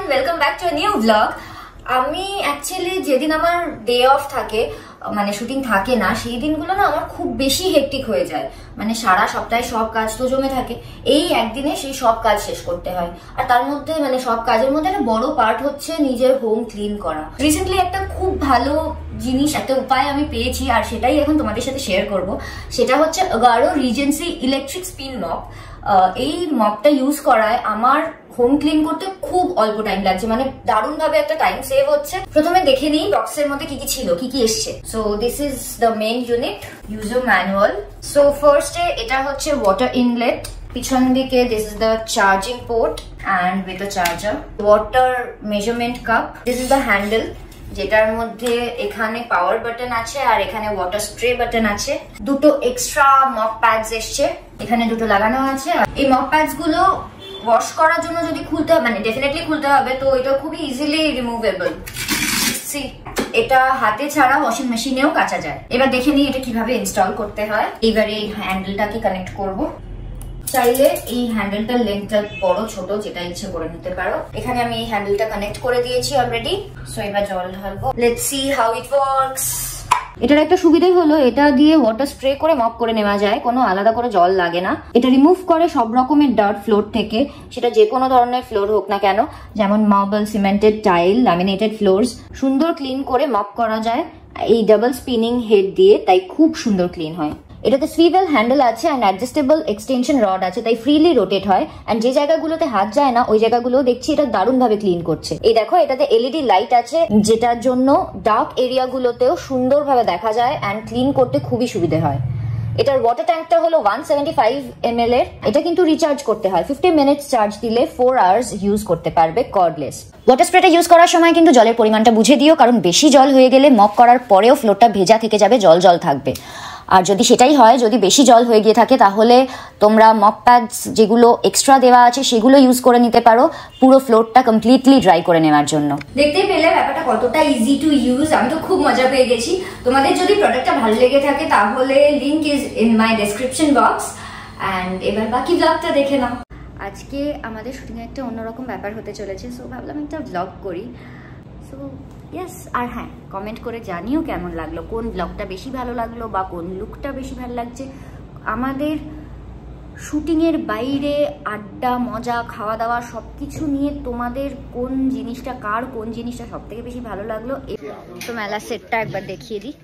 Welcome back to a new blog. আমি actually যেদিন আমার ডে অফ থাকে, মানে শুটিং থাকে না, সেই দিনগুলো না আমার খুব বেশি হেক্টিক হয়ে যায়। মানে সারা সপ্তাহে সব কাজ তো জমে থাকে, এই একদিনে সেই সব কাজ শেষ করতে হয়। আর তার মধ্যে মানে সব কাজের মধ্যে একটা বড় পার্ট হচ্ছে নিজের হোম ক্লিন করা। রিসেন্টলি একটা খুব ভালো জিনিস, একটা উপায় আমি পেয়েছি, আর সেটাই এখন তোমাদের সাথে শেয়ার করব। সেটা হচ্ছে Agaro regency electric spin mop. এই মপটা ইউজ করায় আমার হোম ক্লিন করতে খুব অল্প টাইম লাগছে, মানে দারুণ ভাবে একটা টাইম সেভ হচ্ছে। প্রথমে দেখে নিই বক্সের মধ্যে কি কি ছিল, কি কি এসছে। So this is the main unit, user manual. So ফার্স্টে এটা হচ্ছে ওয়াটার ইনলেট, পিছন দিকে this is the charging port and with a charger, water measurement cup, this is the handle যেটার মধ্যে এখানে পাওয়ার বাটন আছে আর এখানে ওয়াটার স্প্রে বাটন আছে। দুটো এক্সট্রা মপ প্যাডস এসছে, এখানে দুটো লাগানো আছে। এই মপ প্যাডস গুলো ওয়াশ করার জন্য যদি খুলতে হবে, মানে ডেফিনেটলি খুলতে হবে, তো এটা খুবই ইজিলি রিমুভেবল। সি, এটা হাতে ছাড়া ওয়াশিং মেশিনেও কাচা যায়। এবার দেখে নিই এটা কিভাবে ইনস্টল করতে হয়। এবার এই হ্যান্ডেলটাকে কানেক্ট করব। চাইলে এই হ্যান্ডেলটার লেন্থটা বড় ছোট যেটা ইচ্ছে করে নিতে পারো। এখানে আমি এই হ্যান্ডেলটা কানেক্ট করে দিয়েছি অলরেডি। সো এবার জল ঢালবো। Let's see how it works. এটার একটা সুবিধা হলো এটা দিয়ে ওয়াটার স্প্রে করে মপ করে নেওয়া যায়, কোনো আলাদা করে জল লাগে না। এটা রিমুভ করে সব রকমের ডার্ট ফ্লোর থেকে, সেটা যে কোনো ধরনের ফ্লোর হোক না কেন, যেমন marble, cemented tile, laminated floors, সুন্দর ক্লিন করে মপ করা যায় এই ডাবল স্পিনিং হেড দিয়ে, তাই খুব সুন্দর ক্লিন হয়। এটাতে সুইভেল হ্যান্ডেল আছে অ্যান্ড অ্যাডজাস্টেবল এক্সটেনশন রড আছে, তাই ফ্রিলি রোটেট হয়। অ্যান্ড যে জায়গাগুলোতে হাত যায় না ওই জায়গাগুলো দেখছি এটা দারুণ ভাবে ক্লিন করছে। এই দেখো, এটাতে এলইডি লাইট আছে যেটার জন্য ডার্ক এরিয়াগুলোতেও সুন্দরভাবে দেখা যায় অ্যান্ড ক্লিন করতে খুবই সুবিধে হয়। এটার ওয়াটার ট্যাঙ্কটা হলো 175 ml এর। এটা কিন্তু রিচার্জ করতে হয়, 50 মিনিটস চার্জ দিলে 4 আওয়ার্স ইউজ করতে পারবে কর্ডলেস। ওয়াটার স্প্রেটা ইউজ করার সময় কিন্তু জলের পরিমাণটা বুঝে দিও, কারণ বেশি জল হয়ে গেলে মপ করার পরেও ফ্লোরটা ভেজা থেকে যাবে, জল জল থাকবে। আর যদি সেটাই হয়, যদি বেশি জল হয়ে গিয়ে থাকে, তাহলে তোমরা মপ প্যাডস যেগুলো এক্সট্রা দেওয়া আছে সেগুলো ইউজ করে নিতে পারো পুরো ফ্লোরটা কমপ্লিটলি ড্রাই করে নেওয়ার জন্য। দেখতে পেলে ব্যাপারটা কতটা ইজি টু ইউজ, আমি তো খুব মজা পেয়ে গেছি। তোমাদের যদি প্রোডাক্টটা ভালো লেগে থাকে তাহলে link is in my description box. And এবার বাকি ব্লগটা দেখে নাও। আজকে আমাদের শুটিংয়ে একটা অন্যরকম ব্যাপার হতে চলেছে, সো ভাবলাম একটা ব্লগ করি। সো ইয়েস, আর হ্যাঁ, কমেন্ট করে জানিও কেমন লাগলো, কোন ব্লগটা বেশি ভালো লাগলো বা কোন লুকটা বেশি ভালো লাগছে। আমাদের শুটিংয়ের বাইরে আড্ডা, মজা, খাওয়া দাওয়া সব কিছু নিয়ে তোমাদের কোন জিনিসটা, কার কোন জিনিসটা সব থেকে বেশি ভালো লাগলো। তো মেলা সেটটা একবার দেখিয়ে দিই।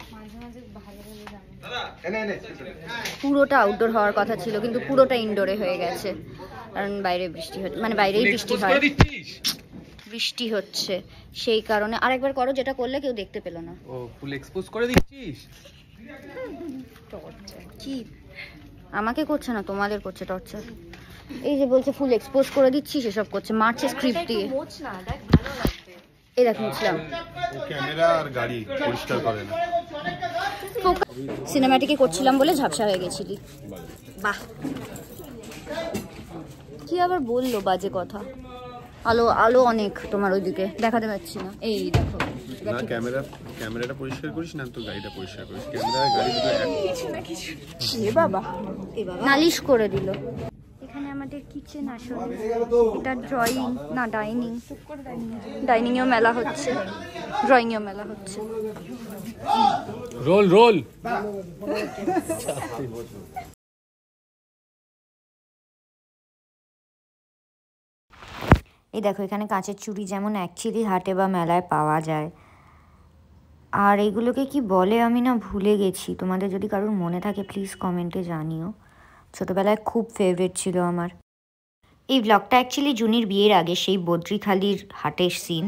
পুরোটা আউটডোর হওয়ার কথা ছিল, কিন্তু পুরোটা ইনডোরে হয়ে গেছে, কারণ বাইরে বৃষ্টি হচ্ছে, মানে বাইরেই বৃষ্টি হয়, বৃষ্টি হচ্ছে সেই কারণে। আরেকবার করো, যেটা করলে কেউ দেখতে পেল না। ও ফুল এক্সপোজ করে দিচ্ছিস? টর্চার কি আমাকে করছে না, তোমাদের করছে টর্চার। এই যে বলছে ফুল এক্সপোজ করে দিচ্ছিস, এসব করছে, মারছে স্ক্রিপ্ট দিয়ে। এই দেখ মুছলাম। ক্যামেরা আর গাড়ি পরিষ্কার করে না। সিনেম্যাটিকে করছিলাম বলে ঝাপসা হয়ে গেছিলি। বাহ, কি আবার বললো বাজে কথা। আলো আলো অনেক তোমার ওইদিকে, দেখাতে পাচ্ছি না। এই দেখো, না ক্যামেরাটা পরিষ্কার করিস না, তো গাড়িটা পরিষ্কার করিস। ক্যামেরা গাড়ি কিছু না কিছু। এ বাবা নালিশ করে দিল। এখানে আমাদের কিচেন আসলে, এটা ড্রয়িং না ডাইনিং, ডাইনিংয়েও মেলা হচ্ছে, ড্রয়িংয়েও মেলা হচ্ছে। Roll roll. এই দেখো, এখানে কাঁচের চুড়ি যেমন অ্যাকচুয়ালি হাটে বা মেলায় পাওয়া যায়, আর এগুলোকে কি বলে আমি না ভুলে গেছি। তোমাদের যদি কারোর মনে থাকে প্লিজ কমেন্টে জানিও। ছোটোবেলায় খুব ফেভারিট ছিল আমার। এই ব্লগটা অ্যাকচুয়ালি জুনির বিয়ের আগে, সেই বদ্রিখালির হাটের সিন,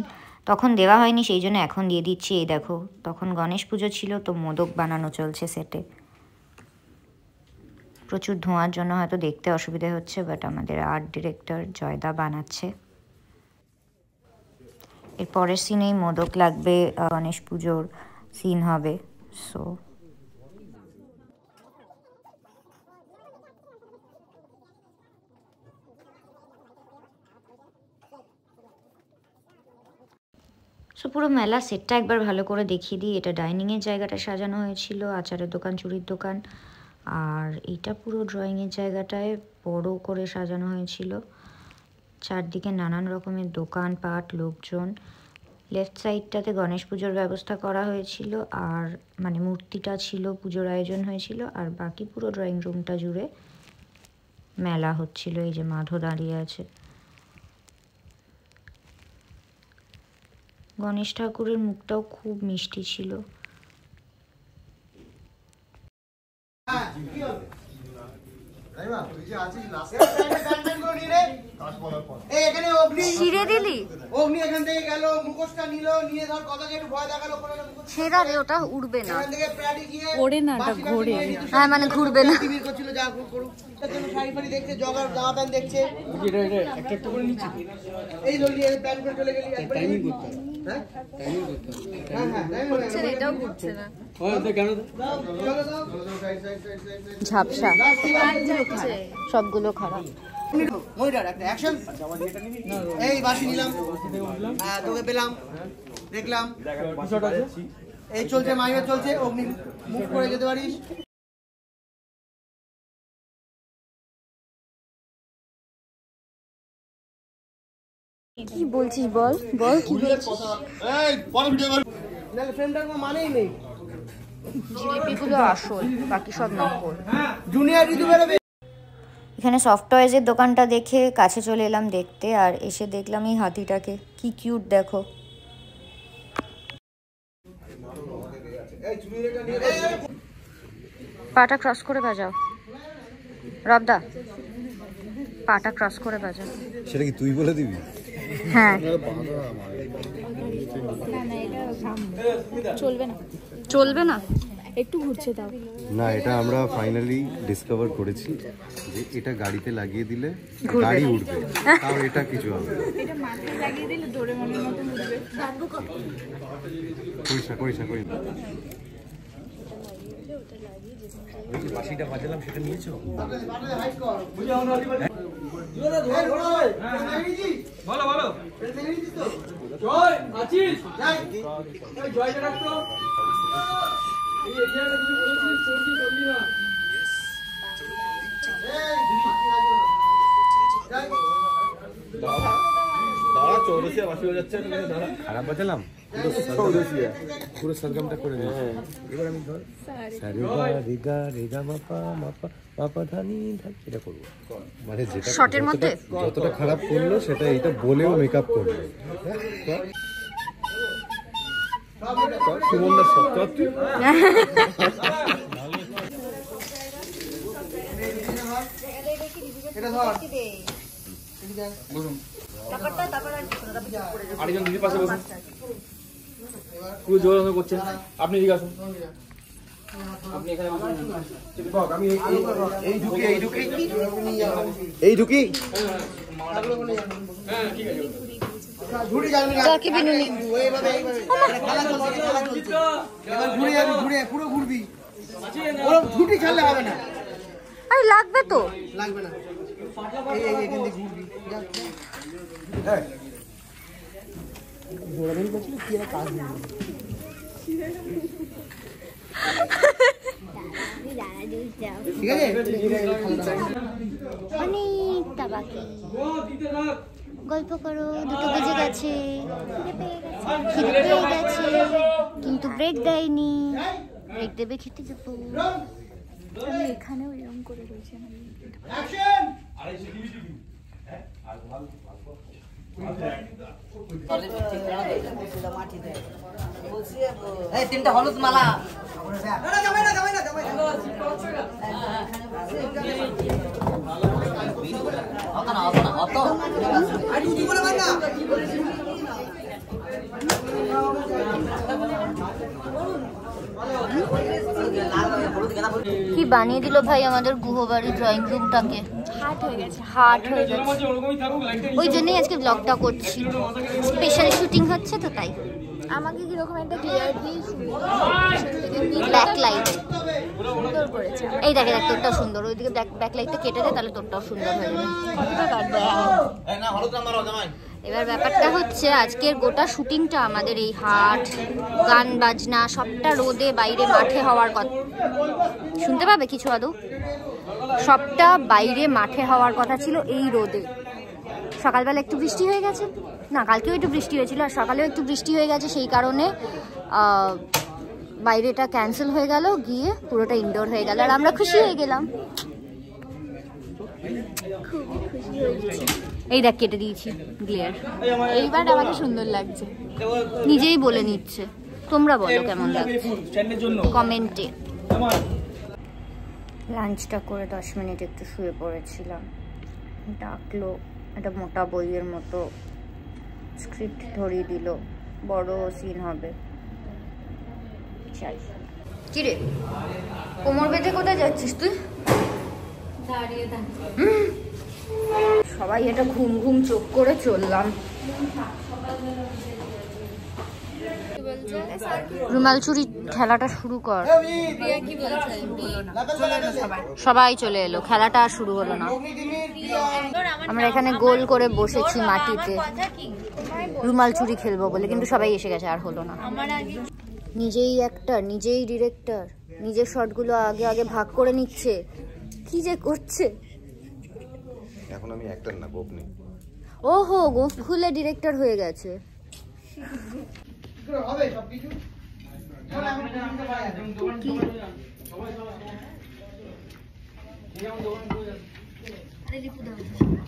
তখন দেওয়া হয়নি, সেই জন্য এখন দিয়ে দিচ্ছি। এই দেখো, তখন গণেশ পুজো ছিল, তো মোদক বানানো চলছে সেটে। প্রচুর ধোঁয়ার জন্য হয়তো দেখতে অসুবিধা হচ্ছে, বাট আমাদের আর্ট ডিরেক্টর জয়দা বানাচ্ছে। এর পরের সিনেই মোদক লাগবে, গণেশ পুজোর সিন হবে। সো পুরো মেলা সেটটা একবার ভালো করে দেখিয়ে দিই। এটা ডাইনিংয়ের জায়গাটা সাজানো হয়েছিল, আচারের দোকান, চুড়ির দোকান, আর এইটা পুরো ড্রয়িংয়ের জায়গাটায় বড় করে সাজানো হয়েছিল। চারদিকে নানান রকমের দোকানপাট, লোকজন। লেফট সাইডটাতে গণেশ পুজোর ব্যবস্থা করা হয়েছিল, আর মানে মূর্তিটা ছিল, পুজোর আয়োজন হয়েছিল, আর বাকি পুরো ড্রয়িং রুমটা জুড়ে মেলা হচ্ছিল। এই যে মাধব দাঁড়িয়ে আছে। গণেশ ঠাকুরের মুখটাও খুব মিষ্টি ছিল। ওটা উড়বে না, ওড়ে না, ঘোরে। হ্যাঁ মানে ঘুরবে না। ঝাপসা সবগুলো খারাপ। এই বাসি নিলাম, তোকে পেলাম, দেখলাম এই চলছে, মাইমে চলছে, অগ্নি মুখ করে যেতে পারিস। কি বলছিস বল, বল কি বলছিস? মানেই নেই, জিলিপিগুলো আসল, বাকি সব নকল। জুনিয়র ঋতু বেরোবে। এখানে সফট টয়েজের দোকানটা দেখে কাছে চলে এলাম দেখতে, আর এসে দেখলাম এই হাতিটাকে, কি কিউট দেখো। পাটা ক্রস করে বাজাও রবদা, পাটা ক্রস করে বাজাও। সেটা কি তুই বলে দিবি? হ্যাঁ চলবে না, চলবে না, একটু ঘুরছে দাও না। এটা আমরা ফাইনালি ডিসকভার করেছি যে এটা গাড়িতে লাগিয়ে দিলে গাড়ি উঠবে, তাও এটা কিছু হবে না। এটা মাথায় লাগিয়ে দিলে ডোরেমনের মতো উঠবে। করিস না। বাঁশিটা বাজালাম, সেটা নিয়েছো? বলো জয় আছিস? জয়টা রাখতো। এই এরিয়াটা তুমি বলেছিস করবি না। দাঁড়া, চৌরসিয়া বাঁশি বাজাচ্ছে, খারাপ বাজালাম, পুরো সরগমটা করে দিয়েছি। এবার আমি ধর রেগা রেগা মাপা মাপা মাপা ধানি এটা করবো, মানে যেটা শর্টের মধ্যে যতটা খারাপ করলো সেটা এইটা বলেও মেকআপ করবে। সুমনদার সত্য এটা ধর আরেকজন দিদির পাশে বসুন, পুরো জোর করছেন আপনি। ঠিক আছে, আপনি এখানে আমি এই ঢুকি ঘুরে যাবি, পুরো ঘুরবি, ঝুটি ছাড়লে হবে না। আরে লাগবে তো, লাগবে না, এখান থেকে ঘুরবি। ঘোরাঘুরি করছিল কি একটা কাজ নেই। ঠিক আছে, অনেকটা বাকি। গল্প করো, 2টো বেজে গেছে, খিদে পেয়ে গেছে, কিন্তু ব্রেক দেয়নি। ব্রেক দেবে, খেতে যাবো। আমি এখানেও এরকম করে রয়েছে। তিনটা হলুদ মালা কি বানিয়ে দিল ভাই আমাদের গুহবাড়ি ড্রয়িং রুমটাকে। হার্ট হয়ে গেছে। ওই জন্যই আজকে ব্লগটা করছি, স্পেশাল শুটিং হচ্ছে তো তাই। আমাকে কিরকম একটা ক্লিয়ার দিয়ে ব্যাক লাইট সুন্দর করেছে। এই দেখে দেখ, তোরটাও সুন্দর। ওইদিকে ব্যাক লাইটটা কেটে দে, তাহলে তোরটাও সুন্দর হয়ে যাবে। এবার ব্যাপারটা হচ্ছে আজকের গোটা শুটিংটা আমাদের এই হাট, গান বাজনা সবটা রোদে বাইরে মাঠে হওয়ার কথা। শুনতে পাবে কিছু আদৌ? সবটা বাইরে মাঠে হওয়ার কথা ছিল এই রোদে। সকালবেলা একটু বৃষ্টি হয়ে গেছে, না কালকেও একটু বৃষ্টি হয়েছিল, আর সকালেও একটু বৃষ্টি হয়ে গেছে, সেই কারণে বাইরেটা ক্যান্সেল হয়ে গেল, গিয়ে পুরোটা ইনডোর হয়ে গেল, আর আমরা খুশি হয়ে গেলাম। এই দেখ কেটে দিয়েছি গ্লেয়ার। এইবার আমাকে সুন্দর লাগছে। নিজেই বলে নিচ্ছে, তোমরা বলো কেমন লাগছে কমেন্টে। লাঞ্চটা করে 10 মিনিট একটু শুয়ে পড়েছিলাম, ডাকলো একটা মোটা বইয়ের মতো, স্ক্রিপ্ট ধরিয়ে দিল, বড় সিন হবে। কিরে কোমর বেঁধে কোথায় যাচ্ছিস তুই? সবাই এটা ঘুম ঘুম চোখ করে চললাম। রুমাল চুরি খেলাটা শুরু কর। সবাই চলে এলো, খেলাটা আর শুরু হলো না। আমরা এখানে গোল করে বসেছি মাটিতে রুমাল চুরি খেলবো বলে, কিন্তু সবাই এসে গেছে, আর হলো না। নিজেই অ্যাক্টর, নিজেই ডিরেক্টর, নিজের শটগুলো আগে আগে ভাগ করে নিচ্ছে, কি যে করছে। এখন আমি অ্যাক্টর না, গোপনি। ওহো, গোপ খুলে ডিরেক্টর হয়ে গেছে।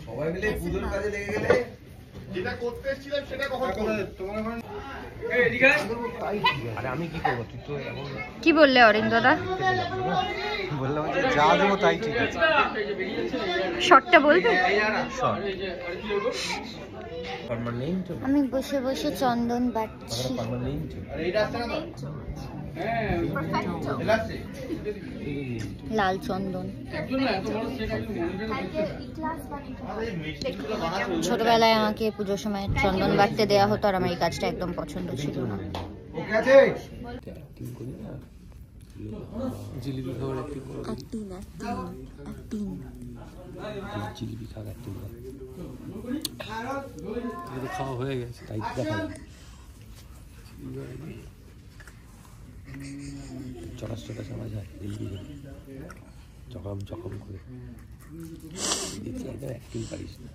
সবাই মিলে পুজোর কাজে লেগে গেলে যেটা করতে এসেছিলাম সেটা কখন করবে? তোমার এখন আরে আমি কি করবো? তুই তো কি বললে অরিন্দদা? বললাম যে যা দেবো তাই ঠিক আছে। শর্টটা বলবে? পার্মানেন্ট আমি বসে বসে চন্দন বাটছি। পার্মানেন্ট লাল চন্দন। ছোটবেলায় আমাকে পুজোর সময় চন্দন বাটতে দেওয়া হতো, আর আমার এই কাজটা একদম পছন্দ ছিল না। জিলিপি খাওয়ার জিলিপি খাওয়ার খাওয়া হয়ে গেছে, তাই দেখা চকাস চকাস আওয়াজ হয় জিলিপি জখম জখম করে দেখছি, একদম অ্যাক্টিং পারিস না।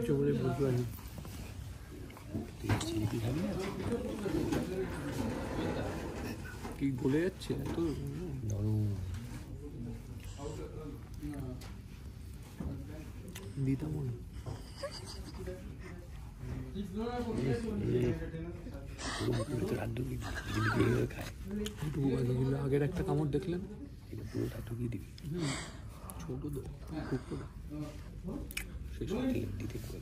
চোখে বুঝতে পারি জিলিপি খাবি না, কি গলে যাচ্ছে তো নরম। দিতাম আগের একটা কামড় দেখলেন, এটা পুরোটা ঢুকিয়ে দিবি, ছোট তো খুব শেষ দিতে করে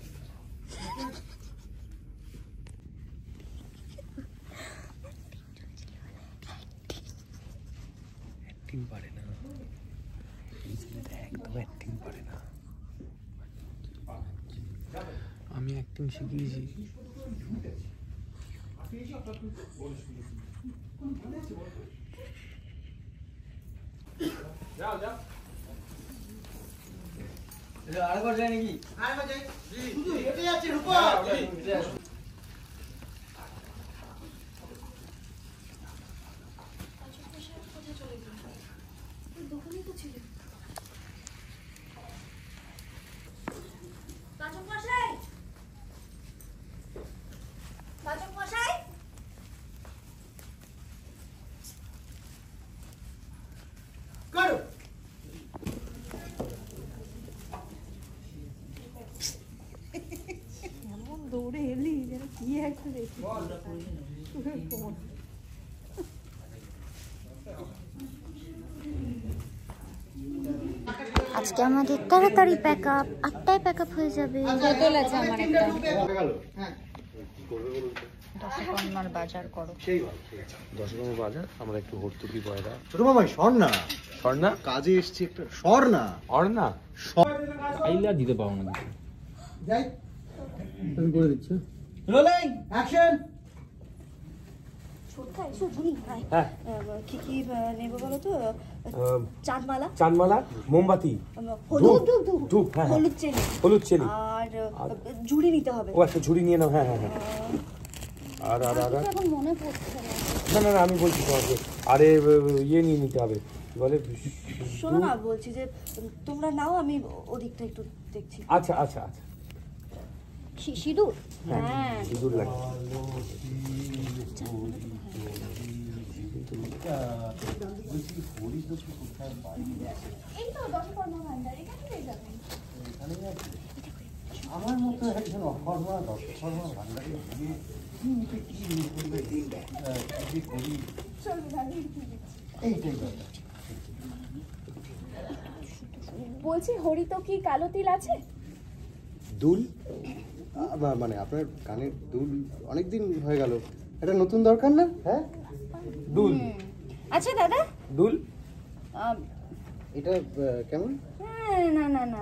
অ্যাক্টিং পারে না, এই ছেলেটা একদম অ্যাক্টিং পারে না। আমি অ্যাক্টিং শিখিয়েছি। আরেকবার যায় নাকি? দৌড়ে এলি যেন কি একটা দেখি। আজকে আমাদের তাড়াতাড়ি প্যাক আপ, 8টায় প্যাক আপ হয়ে যাবে। বোতল আছে আমার একটা। দশকর্মার বাজার করো। দশকর্মার বাজার, আমরা একটু হর্তুকি পয়দা। ছোট মামাই স্বর্ণা স্বর্ণা কাজে এসছি একটা। স্বর্ণা অর্ণা আইলা দিতে পারো না, যাই আমি করে দিচ্ছি। Rolling action. হ্যাঁ, কি কি নেব বলো তো? চাঁদমালা, চাঁদমালা, মোমবাতি, হলুদ ধূপ, হ্যাঁ, হলুদ চেলি, হলুদ চেলি, আর ঝুড়ি নিতে হবে। ও একটা ঝুড়ি নিয়ে নাও। হ্যাঁ হ্যাঁ হ্যাঁ। আর আর আর এখন মনে পড়ছে না। না না না, আমি বলছি তোমাকে, আরে ইয়ে নিয়ে নিতে হবে, বলে শোনো না, বলছি যে তোমরা নাও, আমি ওদিকটা একটু দেখছি। আচ্ছা আচ্ছা আচ্ছা সিঁদুর? হ্যাঁ, সিঁদুর লাগে। আমার মতো একজন অকর্মা দশকর্মা ভান্ডারে গিয়ে কি করি এইটাই ব্যাপার। বলছি হরি তো কি কালো তিল আছে? দুল মানে আপনার কানের দুল অনেকদিন হয়ে গেল, এটা নতুন দরকার না? হ্যাঁ দুল। আচ্ছা দাদা, দুল এটা কেমন? না না না,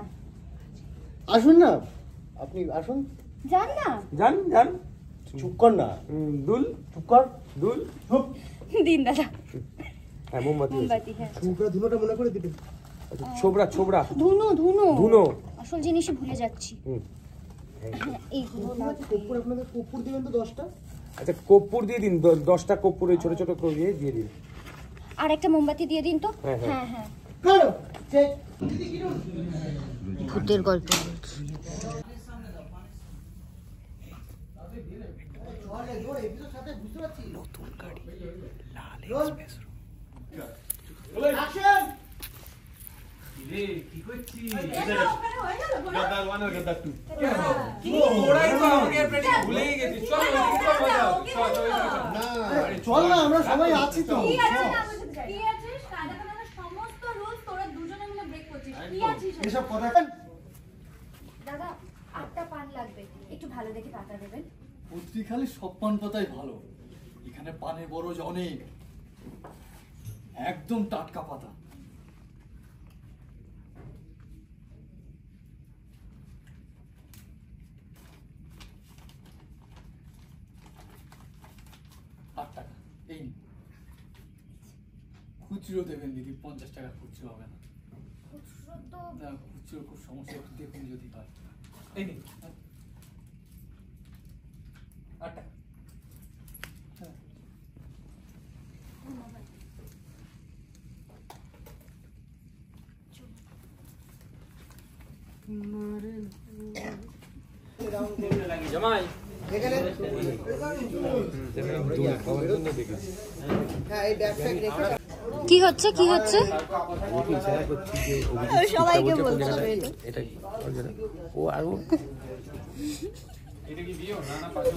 আসুন না, আপনি আসুন। জান না, জান জান, চুপ কর না। দুল, চুপ কর। দুল, দিন দাদা। হ্যাঁ মোমবাতি। মোমবাতি, হ্যাঁ। চুপড়া ধুনোটা মনে করে দিবেন। ছোবড়া ছোবড়া, ধুনো ধুনো ধুনো। আসল জিনিসই ভুলে যাচ্ছি। হুম। হ্যাঁ, এইগুলো কর্পূর আপনাদের কর্পূর দিবেন তো 10টা। আচ্ছা কর্পূর দিয়ে দিন, 10টা কর্পূর ওই ছোট ছোট করে দিয়ে দিন। আর একটা মোমবাতি দিয়ে দিন তো। হ্যাঁ, হ্যাঁ। হ্যাঁ হ্যাঁ। ভূতের গল্প চল না, আমরা সবাই আছি তো। এসব কথা দাদা, 8টা পান লাগবে, একটু ভালো দেখে পাতা দেবেন। পত্রিকালে সব পান পাতাই ভালো, এখানে পানের বরজ অনেক, একদম টাটকা পাতা। ৳8 এই নিন। খুচরো দেবেন দিদি, 50 টাকা খুচরো হবে না। না, খুচরো খুব সমস্যা, একটু দেখুন যদি হয়। এই নিন ৳8। জামাই কি হচ্ছে কি হচ্ছে? সবাইকে বলতে হবে এটা ও আর ও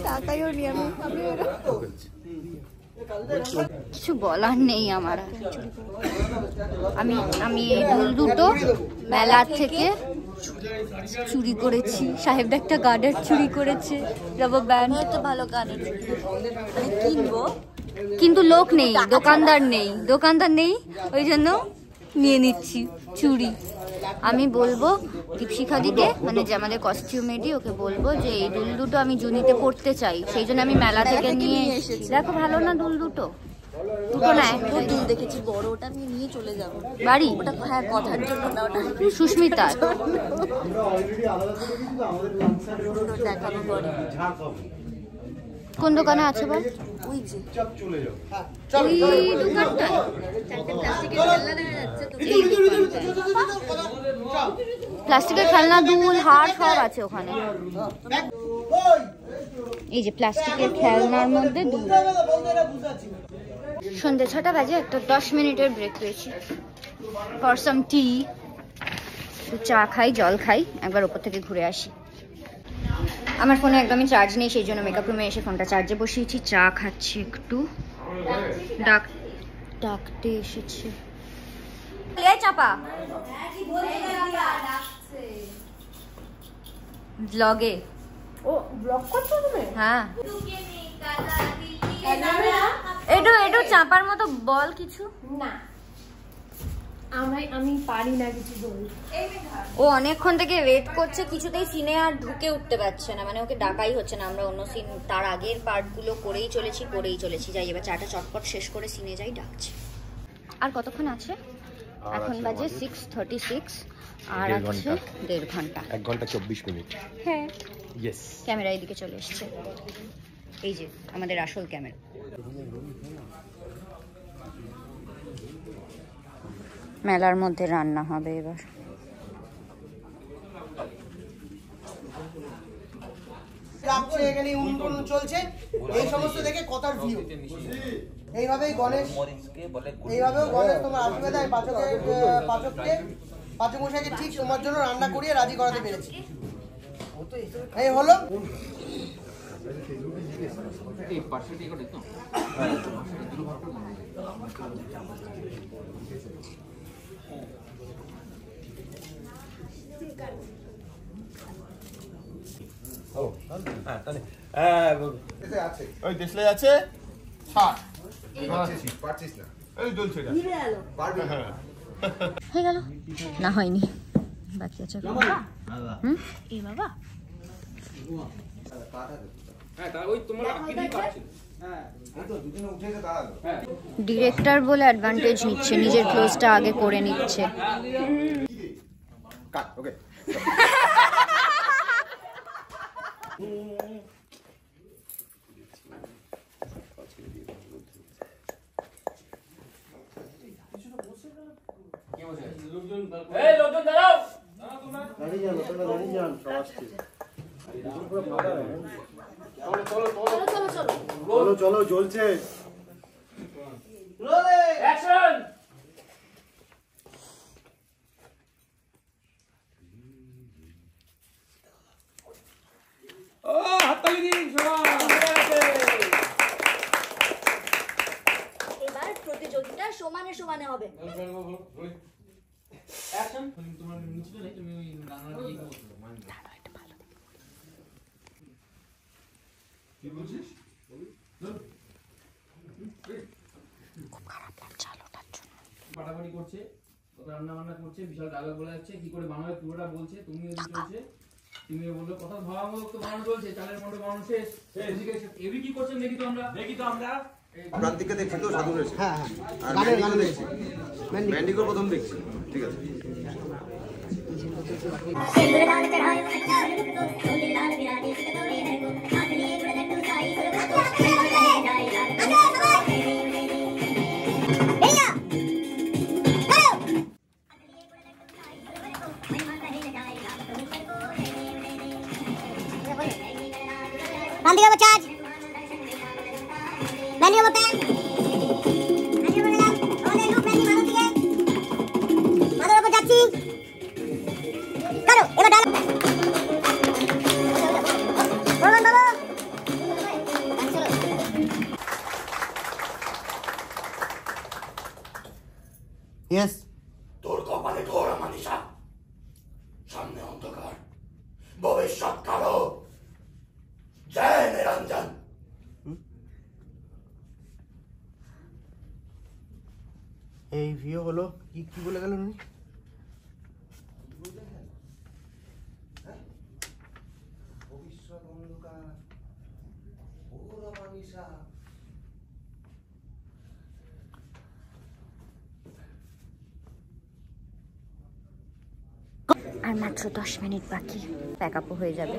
টাকাও নিয়ে কিছু বলার নেই আমার। আমি আমি এই দুল দুটো মেলা থেকে চুরি করেছি। সাহেব একটা গার্ডার চুরি করেছে, রাবার ব্যান্ড। তো ভালো গানের কিনবো, কিন্তু লোক নেই, দোকানদার নেই, ওই জন্য নিয়ে নিচ্ছি চুরি। আমি বলবো দীপশিখা দিকে, মানে যে আমাদের কস্টিউমেডি, ওকে বলবো যে এই দুল দুটো আমি জুনিতে পড়তে চাই, সেই জন্য আমি মেলা থেকে নিয়ে এসেছি। দেখো ভালো না দুল দুটো? দুটো না, একটা দুল দেখেছি বড়, ওটা আমি নিয়ে চলে যাব বাড়ি। ওটা হ্যাঁ, কথার জন্য না, ওটা সুস্মিতা দেখাবো পরে। কোন দোকানে আছে বল? ওই যে ওই দোকানটায়, প্লাস্টিকের খেলনা, দুল, হার সব আছে ওখানে। এই যে প্লাস্টিকের খেলনার মধ্যে দুল। সন্ধ্যে 6টা বাজে, একটা 10 মিনিটের ব্রেক পেয়েছি ফর সাম টি। চা খাই, জল খাই, একবার ওপর থেকে ঘুরে আসি। আমার ফোনে একদমই চার্জ নেই, সেই জন্য মেকআপ রুমে এসে ফোনটা চার্জে বসিয়েছি। চা খাচ্ছি একটু, ডাকতে এসেছে। চাপা ব্লগে। ও ব্লগ করছো তুমি? হ্যাঁ, একটু চাপার মতো বল কিছু। না, আমি পারি না কিছু বল। ও অনেকক্ষণ থেকে ওয়েট করছে, কিছুতেই সিনে আর ঢুকে উঠতে পারছে না, মানে ওকে ডাকাই হচ্ছে না। আমরা অন্য সিন, তার আগের পার্টগুলো করেই চলেছি। যাই এবার চাটা চটপট শেষ করে সিনে যাই, ডাকছে। আর কতক্ষণ আছে? এখন বাজে 6:36, আর আছে 1.5 ঘন্টা। 1 ঘন্টা 24 মিনিট। হ্যাঁ, ইয়েস। ক্যামেরা এদিকে চলে এসছে, এই যে আমাদের আসল ক্যামেরা। মেলার মধ্যে রান্না হবে এবার। এখানে উনুন চলছে, এই সমস্ত দেখে কথার ভিউ। এইভাবেই গণেশ তোমার আশীর্বাদ দেয় পাচক মশাইকে ঠিক তোমার জন্য রান্না করিয়ে রাজি করাতে পেরেছি। এই হলো ওই দেশলাই আছে 60 পারছিস না এই চলছে এটা পারবি হয়ে গেল না হয়নি বাকি আছে এ বাবা হ্যাঁ তা ওই তোমরা আপনি পাচ্ছেন ডিরেক্টর বলে অ্যাডভান্টেজ নিচ্ছে, নিজের ক্লোজটা আগে করে নিচ্ছে। ওকে এই লোকজন দাঁড়াও চলো জ্বলছে অ্যাকশন ও হাততালি দিন সবাই। এবার প্রতিযোগিতা সমানে সমানে হবে। অ্যাকশন তোমার নিচে নেই, তুমি ওই রান্নার ইয়ে করছো কি বলছিস? খুব খারাপ লাগছে আলোটার জন্য। পাটাপাটি করছে, রান্না বান্না করছে, বিশাল ডায়লগ বলা যাচ্ছে, কি করে বানাবে পুরোটা বলছে, তুমি ওদিকে চলছে, তুমি বললো কথা ভাবামূলক তো বানানো চলছে, চালের মতো বানানো শেষ। এদিকে এভি কি করছেন দেখি তো আমরা প্রান্তিককে দেখছি তো সাধু রয়েছে। হ্যাঁ আর ম্যান্ডিকো দেখছি, ম্যান্ডিকো প্রথম দেখছি। ঠিক আছে Randiga charge. Menu mo pen. Menu mo lang. Ole look menu mano dige. Madoro ko যাচ্ছি। করো এবার ডায়লগ। বলুন বাবা। ইয়েস তোর কপালে ঘোর মানিসা, সামনে অন্ধকার, ভবিষ্যৎ কালো। জয় নিরঞ্জন। এই ভিডিও হলো কি কি বলে গেল উনি? ভবিষ্যৎ অন্ধকার, ঘোর মানিসা। আর মাত্র 10 মিনিট বাকি, প্যাক আপও হয়ে যাবে।